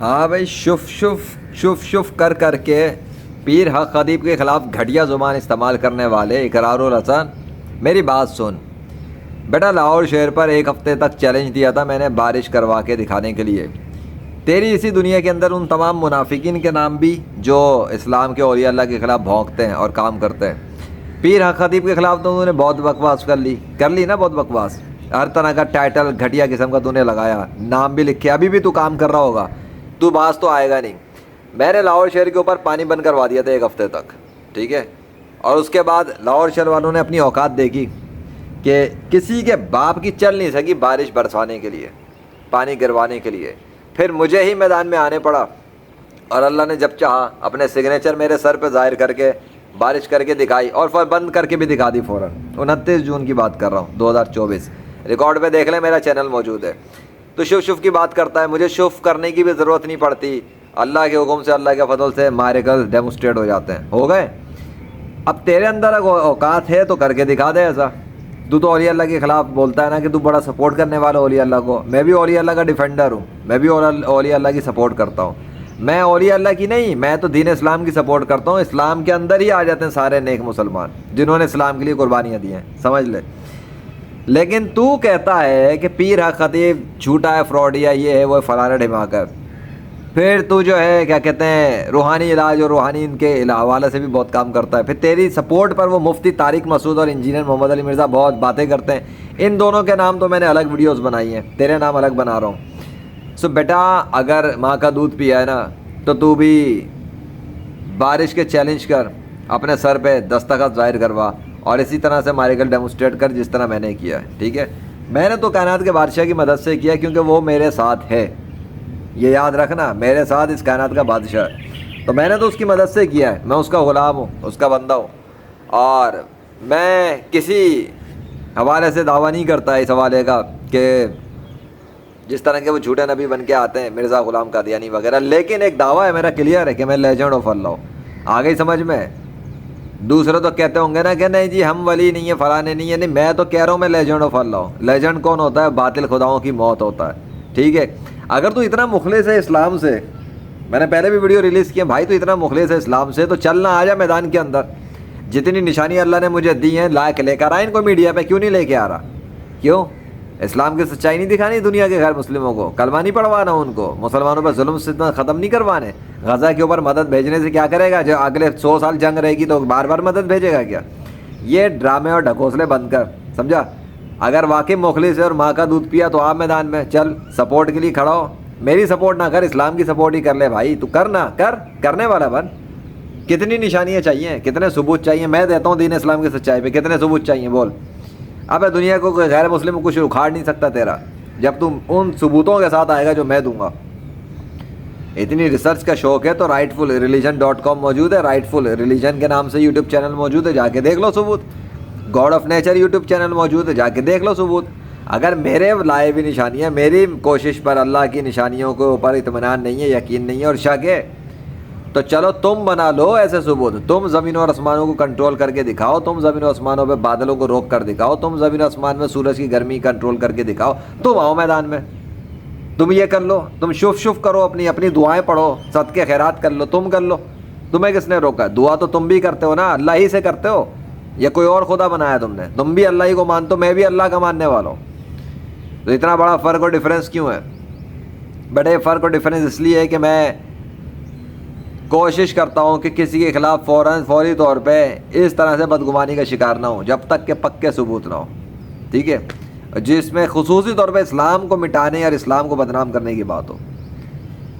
ہاں بھائی، شف کر کر کے پیر حق خطیب کے خلاف گھٹیا زبان استعمال کرنے والے اقرار الحسن، میری بات سن بیٹا۔ لاہور شہر پر ایک ہفتے تک چیلنج دیا تھا میں نے بارش کروا کے دکھانے کے لیے۔ تیری اسی دنیا کے اندر ان تمام منافقین کے نام بھی جو اسلام کے اولیاء اللہ کے خلاف بھونکتے ہیں اور کام کرتے ہیں۔ پیر حق خطیب کے خلاف تو انہوں نے بہت بکواس کر لی نا، بہت بکواس، ہر طرح کا ٹائٹل گھٹیا قسم کا تو نے لگایا، نام بھی لکھے، ابھی بھی تو کام کر رہا ہوگا، تو باز تو آئے گا نہیں۔ میں نے لاہور شہر کے اوپر پانی بند کروا دیا تھا ایک ہفتے تک، ٹھیک ہے، اور اس کے بعد لاہور شہر والوں نے اپنی اوقات دیکھی کہ کسی کے باپ کی چل نہیں سکی بارش برسانے کے لیے، پانی گروانے کے لیے۔ پھر مجھے ہی میدان میں آنے پڑا، اور اللہ نے جب چاہا اپنے سگنیچر میرے سر پہ ظاہر کر کے بارش کر کے دکھائی، اور بند کر کے بھی دکھا دی فوراً۔ 29 جون کی بات کر رہا ہوں 2024، ریکارڈ پہ دیکھ لیں، میرا چینل موجود ہے۔ تو شف کی بات کرتا ہے، مجھے شف کرنے کی بھی ضرورت نہیں پڑتی، اللہ کے حکم سے، اللہ کے فضل سے میریکل ڈیمونسٹریٹ ہو جاتے ہیں، ہو گئے۔ اب تیرے اندر اوقات ہے تو کر کے دکھا دے ایسا۔ تو اولیاء اللہ کے خلاف بولتا ہے نا کہ تو بڑا سپورٹ کرنے والا اولیاء اللہ کو، میں بھی اولیاء اللہ کا ڈیفینڈر ہوں، میں بھی اولیاء اللہ کی سپورٹ کرتا ہوں۔ میں اولیاء اللہ کی نہیں، میں تو دین اسلام کی سپورٹ کرتا ہوں۔ اسلام کے اندر ہی آ جاتے ہیں سارے نیک مسلمان جنہوں نے اسلام کے لیے قربانیاں دی ہیں، سمجھ لے۔ لیکن تو کہتا ہے کہ پیر حق خطیب جھوٹا ہے، فراڈ ہے، یہ ہے وہ فلانا ڈھماکر۔ پھر تو جو ہے کیا کہتے ہیں روحانی علاج اور روحانی ان کے حوالے سے بھی بہت کام کرتا ہے۔ پھر تیری سپورٹ پر وہ مفتی طارق مسعود اور انجینئر محمد علی مرزا بہت باتیں کرتے ہیں۔ ان دونوں کے نام تو میں نے الگ ویڈیوز بنائی ہیں، تیرے نام الگ بنا رہا ہوں۔ سو بیٹا، اگر ماں کا دودھ پیا ہے نا تو بھی بارش کے چیلنج کر، اپنے سر پہ دستخط ظاہر کروا، اور اسی طرح سے میریکل ڈیمونسٹریٹ کر جس طرح میں نے کیا ہے، ٹھیک ہے۔ میں نے تو کائنات کے بادشاہ کی مدد سے کیا کیونکہ وہ میرے ساتھ ہے، یہ یاد رکھنا، میرے ساتھ اس کائنات کا بادشاہ ہے، تو میں نے تو اس کی مدد سے کیا ہے، میں اس کا غلام ہوں، اس کا بندہ ہوں، اور میں کسی حوالے سے دعویٰ نہیں کرتا اس حوالے کا کہ جس طرح کے وہ جھوٹے نبی بن کے آتے ہیں، مرزا غلام قادیانی وغیرہ، لیکن ایک دعویٰ ہے میرا کلیئر ہے کہ میں لیجنڈ آف اللہ ہوں۔ آگے سمجھ میں؟ دوسرے تو کہتے ہوں گے نا کہ نہیں جی ہم ولی نہیں ہیں، فلانے نہیں ہیں، نہیں، میں تو کہہ رہا ہوں میں لیجنڈ آف اللہ ہوں۔ لیجنڈ کون ہوتا ہے؟ باطل خداؤں کی موت ہوتا ہے، ٹھیک ہے۔ اگر تو اتنا مخلص ہے اسلام سے، میں نے پہلے بھی ویڈیو ریلیز کیا بھائی، تو اتنا مخلص ہے اسلام سے تو چلنا آ جا میدان کے اندر، جتنی نشانیاں اللہ نے مجھے دی ہیں لا کے لے کر آ ان کو میڈیا پہ، کیوں نہیں لے کے آ رہا؟ کیوں؟ اسلام کی سچائی نہیں دکھانی دنیا کے غیر مسلموں کو، کلمہ نہیں پڑھوانا ان کو، مسلمانوں پر ظلم ستم ختم نہیں کروانے۔ غزہ کے اوپر مدد بھیجنے سے کیا کرے گا؟ جو اگلے 100 سال جنگ رہے گی تو بار بار مدد بھیجے گا کیا؟ یہ ڈرامے اور ڈھکوسلے بند کر، سمجھا؟ اگر واقعی مخلص ہے اور ماں کا دودھ پیا تو آپ میدان میں چل، سپورٹ کے لیے کھڑا ہو۔ میری سپورٹ نہ کر، اسلام کی سپورٹ ہی کر لے بھائی، تو کرنا کرنے والا بن۔ کتنی نشانیاں چاہیے، کتنے ثبوت چاہیے؟ میں دیتا ہوں دین اسلام کی سچائی پہ، کتنے ثبوت چاہیے بول؟ اب دنیا کو کوئی غیر مسلم کچھ اکھاڑ نہیں سکتا تیرا، جب تم ان ثبوتوں کے ساتھ آئے گا جو میں دوں گا۔ اتنی ریسرچ کا شوق ہے تو rightfulreligion.com موجود ہے، رائٹفل ریلیجن کے نام سے یوٹیوب چینل موجود ہے، جا کے دیکھ لو ثبوت۔ God of nature YouTube channel موجود ہے، جا کے دیکھ لو ثبوت۔ اگر میرے لائے ہوئی نشانیاں، میری کوشش پر اللہ کی نشانیوں کے اوپر اطمینان نہیں ہے، یقین نہیں ہے اور شک ہے، تو چلو تم بنا لو ایسے ثبوت، تم زمین اور آسمانوں کو کنٹرول کر کے دکھاؤ، تم زمین و آسمانوں پہ بادلوں کو روک کر دکھاؤ، تم زمین و آسمان میں سورج کی گرمی کنٹرول کر کے دکھاؤ، تم آؤ میدان میں، تم یہ کر لو، تم شف کرو، اپنی دعائیں پڑھو، صدقے خیرات کر لو، تم کر لو، تمہیں کس نے روکا؟ دعا تو تم بھی کرتے ہو نا، اللہ ہی سے کرتے ہو، یا کوئی اور خدا بنایا تم نے؟ تم بھی اللہ ہی کو مانتے ہو، میں بھی اللہ کا ماننے والا ہوں، تو اتنا بڑا فرق اور ڈفرینس کیوں ہے؟ بڑے فرق اور ڈفرینس اس لیے ہے کہ میں کوشش کرتا ہوں کہ کسی کے خلاف فوری طور پہ اس طرح سے بدگمانی کا شکار نہ ہوں جب تک کہ پکے ثبوت نہ ہو، ٹھیک ہے، جس میں خصوصی طور پہ اسلام کو مٹانے اور اسلام کو بدنام کرنے کی بات ہو۔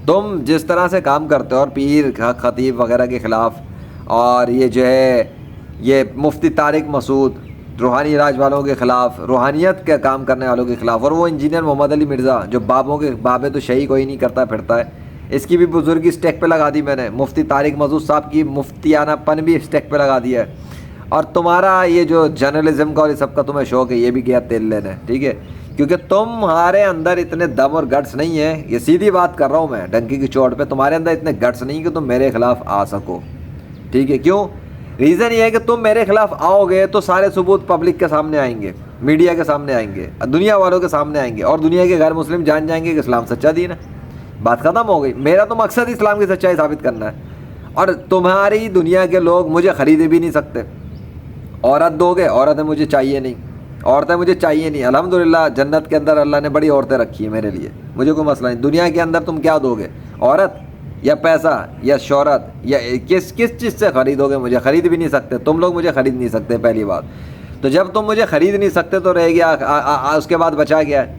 تم جس طرح سے کام کرتے ہو اور پیر خطیب وغیرہ کے خلاف، اور یہ جو ہے یہ مفتی طارق مسعود روحانی علاج والوں کے خلاف، روحانیت کا کام کرنے والوں کے خلاف، اور وہ انجینئر محمد علی مرزا جو بابے تو شہی کوئی نہیں کرتا پھرتا ہے، اس کی بھی بزرگی اسٹیک پہ لگا دی میں نے، مفتی طارق مسعود صاحب کی مفتیانہ پن بھی اسٹیک پہ لگا دیا ہے، اور تمہارا یہ جو جرنلزم کا اور یہ سب کا تمہیں شوق ہے، یہ بھی گیا تیل لینا، ٹھیک ہے، کیونکہ تمہارے اندر اتنے دم اور گٹس نہیں ہے، یہ سیدھی بات کر رہا ہوں میں ڈنکی کی چوٹ پہ، تمہارے اندر اتنے گٹس نہیں کہ تم میرے خلاف آ سکو، ٹھیک ہے۔ کیوں؟ ریزن یہ ہے کہ تم میرے خلاف آؤ گے تو سارے ثبوت پبلک کے سامنے آئیں گے، میڈیا کے سامنے آئیں گے، دنیا والوں کے سامنے آئیں گے، اور دنیا کے غیر مسلم جان جائیں گے کہ اسلام سچا دین ہے۔ بات ختم ہو گئی. میرا تو مقصد اسلام کی سچائی ثابت کرنا ہے. اور تمہاری دنیا کے لوگ مجھے خرید بھی نہیں سکتے. عورت دو گے, عورتیں مجھے چاہیے نہیں, عورتیں مجھے چاہیے نہیں. الحمدللہ جنت کے اندر اللہ نے بڑی عورتیں رکھی ہیں میرے لیے, مجھے کوئی مسئلہ نہیں. دنیا کے اندر تم کیا دو گے, عورت یا پیسہ یا شہرت, یا کس چیز سے خریدو گے؟ مجھے خرید بھی نہیں سکتے, تم لوگ مجھے خرید نہیں سکتے پہلی بات. تو جب تم مجھے خرید نہیں سکتے تو رہ گیا اس کے بعد بچا گیا ہے.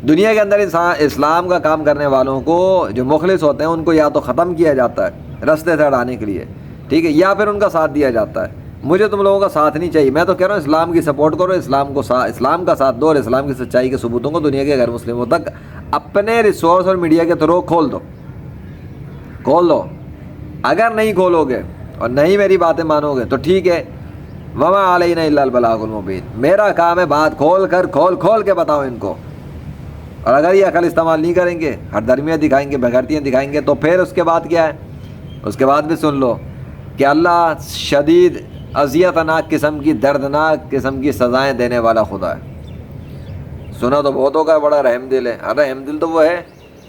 دنیا کے اندر اسلام کا کام کرنے والوں کو, جو مخلص ہوتے ہیں, ان کو یا تو ختم کیا جاتا ہے رستے سے ہٹانے کے لیے, ٹھیک ہے, یا پھر ان کا ساتھ دیا جاتا ہے. مجھے تم لوگوں کا ساتھ نہیں چاہیے. میں تو کہہ رہا ہوں اسلام کی سپورٹ کرو, اسلام کا ساتھ دو, اور اسلام کی سچائی کے ثبوتوں کو دنیا کے غیر مسلموں تک اپنے ریسورس اور میڈیا کے تھرو کھول دو. اگر نہیں کھولو گے اور نہیں میری باتیں مانو گے تو ٹھیک ہے, وما علینا الا البلاغ المبین. میرا کام ہے بات کھول کے بتاؤ ان کو. اور اگر یہ عقل استعمال نہیں کریں گے, ہر درمیاں دکھائیں گے, بغیرتیاں دکھائیں گے, تو پھر اس کے بعد کیا ہے؟ اس کے بعد بھی سن لو کہ اللہ شدید اذیتناک قسم کی, دردناک قسم کی سزائیں دینے والا خدا ہے. سنا تو بہتوں کا بڑا رحم دل ہے. ارے رحم دل تو وہ ہے,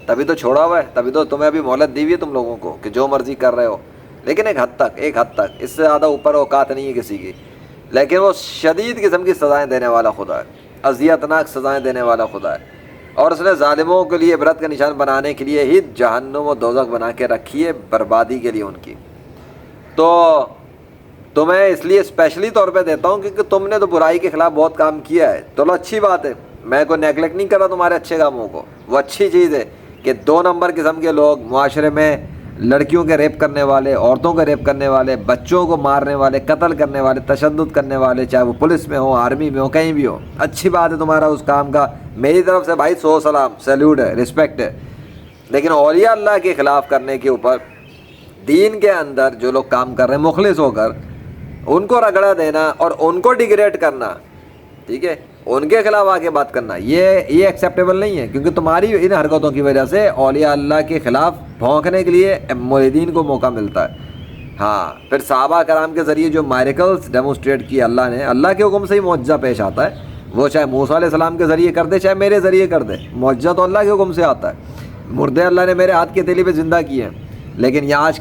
تبھی تو چھوڑا ہوا ہے, تبھی تو تمہیں ابھی مہلت دی ہوئی ہے تم لوگوں کو کہ جو مرضی کر رہے ہو. لیکن ایک حد تک, اس سے زیادہ اوپر اوقات نہیں ہے کسی کی. لیکن وہ شدید قسم کی سزائیں دینے والا خدا ہے, اذیتناک سزائیں دینے والا خدا ہے. اور اس نے ظالموں کے لیے عبرت کا نشان بنانے کے لیے ہی جہنم و دوزخ بنا کے رکھی ہے, بربادی کے لیے ان کی. تو تمہیں اس لیے اسپیشلی طور پہ دیتا ہوں کیونکہ تم نے تو برائی کے خلاف بہت کام کیا ہے. چلو اچھی بات ہے, میں کوئی نیگلیکٹ نہیں کر رہا تمہارے اچھے کاموں کو. وہ اچھی چیز ہے کہ 2 نمبر قسم کے لوگ معاشرے میں لڑکیوں کے ریپ کرنے والے, عورتوں کے ریپ کرنے والے, بچوں کو مارنے والے, قتل کرنے والے, تشدد کرنے والے, چاہے وہ پولیس میں ہو, آرمی میں ہو, کہیں بھی ہو, اچھی بات ہے تمہارا اس کام کا. میری طرف سے بھائی 100 سلام, سیلیوٹ ہے, رسپیکٹ ہے. لیکن اولیاء اللہ کے خلاف کرنے کے اوپر دین کے اندر جو لوگ کام کر رہے ہیں مخلص ہو کر, ان کو رگڑا دینا اور ان کو ڈیگریڈ کرنا, ٹھیک ہے, ان کے خلاف آگے بات کرنا, یہ ایکسیپٹیبل نہیں ہے. کیونکہ تمہاری ان حرکتوں کی وجہ سے اولیاء اللہ کے خلاف بھونکنے کے لیے مریدین کو موقع ملتا ہے. ہاں, پھر صحابہ کرام کے ذریعے جو میریکلز ڈیمونسٹریٹ کی اللہ نے, اللہ کے حکم سے ہی معجزہ پیش آتا ہے. وہ چاہے موسیٰ علیہ السلام کے ذریعے کر دے, چاہے میرے ذریعے کر دے, معجزہ تو اللہ کے حکم سے آتا ہے. مردے اللہ نے میرے ہاتھ کی ہتھیلی پہ زندہ کیے ہیں. لیکن یہ آج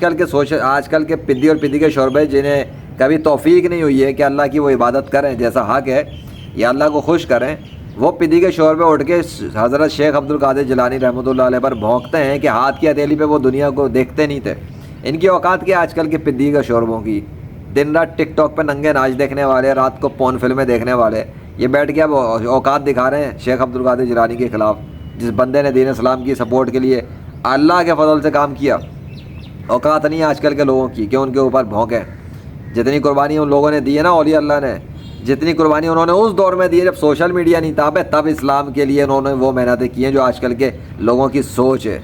کل کے پدی اور پدی کے شعبے, جنہیں کبھی توفیق نہیں ہوئی ہے کہ اللہ کی وہ عبادت کریں جیسا حق ہے, یا اللہ کو خوش کریں, وہ پدی کے شور پہ اٹھ کے حضرت شیخ عبد القادر جیلانی رحمۃ اللہ علیہ پر بھونکتے ہیں کہ ہاتھ کی ہتھیلی پہ وہ دنیا کو دیکھتے نہیں تھے. ان کی اوقات کیا آج کل کے پدی کے شوربوں کی؟ دن رات ٹک ٹاک پہ ننگے ناچ دیکھنے والے, رات کو پون فلمیں دیکھنے والے, یہ بیٹھ کے اب اوقات دکھا رہے ہیں شیخ عبد القادر جیلانی کے خلاف, جس بندے نے دین اسلام کی سپورٹ کے لیے اللہ کے فضل سے کام کیا. اوقات نہیں آج کل کے لوگوں کی کہ ان کے اوپر بھونکیں. جتنی قربانی ان لوگوں نے دی ہے نا, اولیاء اللہ نے, جتنی قربانی انہوں نے اس دور میں دی ہے جب سوشل میڈیا نہیں تھا, تب اسلام کے لیے انہوں نے وہ محنتیں کی ہیں جو آج کل کے لوگوں کی سوچ ہے.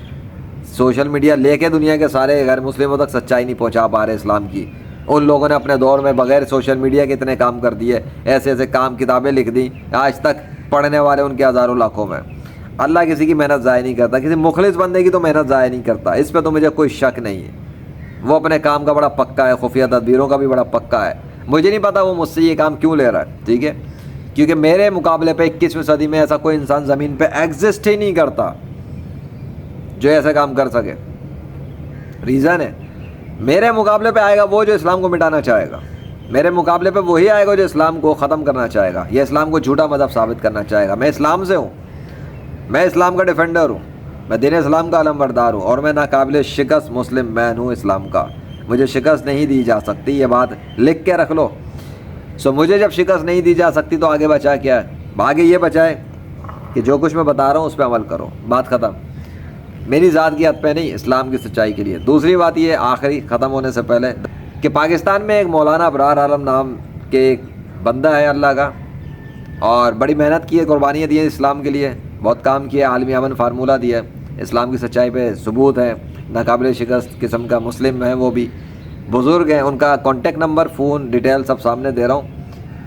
سوشل میڈیا لے کے دنیا کے سارے غیر مسلموں تک سچائی نہیں پہنچا پا رہے اسلام کی. ان لوگوں نے اپنے دور میں بغیر سوشل میڈیا کے اتنے کام کر دیے, ایسے ایسے کام, کتابیں لکھ دیں, آج تک پڑھنے والے ان کے ہزاروں لاکھوں میں. اللہ کسی کی محنت ضائع نہیں کرتا, کسی مخلص بندے کی تو محنت ضائع نہیں کرتا, اس پہ تو مجھے کوئی شک نہیں ہے. وہ اپنے کام کا بڑا پکا ہے, خفیہ تدبیروں کا بھی بڑا پکا ہے. مجھے نہیں پتا وہ مجھ سے یہ کام کیوں لے رہا ہے, ٹھیک ہے, کیونکہ میرے مقابلے پہ 21ویں صدی میں ایسا کوئی انسان زمین پہ ایگزسٹ ہی نہیں کرتا جو ایسا کام کر سکے. ریزن ہے, میرے مقابلے پہ آئے گا وہ جو اسلام کو مٹانا چاہے گا, میرے مقابلے پہ وہی آئے گا جو اسلام کو ختم کرنا چاہے گا, یا اسلام کو جھوٹا مذہب ثابت کرنا چاہے گا. میں اسلام سے ہوں, میں اسلام کا ڈیفینڈر ہوں, میں دین اسلام کا علم بردار ہوں, اور میں ناقابل شکست مسلم مین ہوں اسلام کا. مجھے شکست نہیں دی جا سکتی, یہ بات لکھ کے رکھ لو. مجھے جب شکست نہیں دی جا سکتی تو آگے بچا کیا ہے؟ آگے یہ بچائے کہ جو کچھ میں بتا رہا ہوں اس پہ عمل کرو, بات ختم. میری ذات کی حد پہ نہیں, اسلام کی سچائی کے لیے. دوسری بات یہ آخری ختم ہونے سے پہلے کہ پاکستان میں ایک مولانا ابرار عالم نام کے ایک بندہ ہے اللہ کا, اور بڑی محنت کی ہے, قربانیاں دی ہیں اسلام کے لیے, بہت کام کیا, عالمی امن فارمولہ دیا, اسلام کی سچائی پہ ثبوت ہے, ناقابل شکست قسم کا مسلم ہے, وہ بھی بزرگ ہیں. ان کا کانٹیکٹ نمبر, فون ڈیٹیل سب سامنے دے رہا ہوں,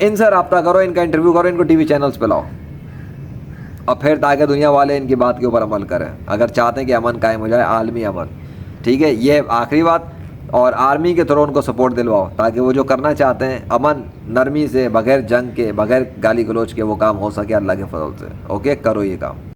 ان سے رابطہ کرو, ان کا انٹرویو کرو, ان کو ٹی وی چینلز پہ لاؤ, اور پھر تاکہ دنیا والے ان کی بات کے اوپر عمل کریں اگر چاہتے ہیں کہ امن قائم ہو جائے, عالمی امن, ٹھیک ہے. یہ آخری بات. اور آرمی کے تھرو ان کو سپورٹ دلواؤ تاکہ وہ جو کرنا چاہتے ہیں امن, نرمی سے, بغیر جنگ کے, بغیر گالی گلوچ کے وہ کام ہو سکے اللہ کے فضل سے. اوکے, کرو یہ کام.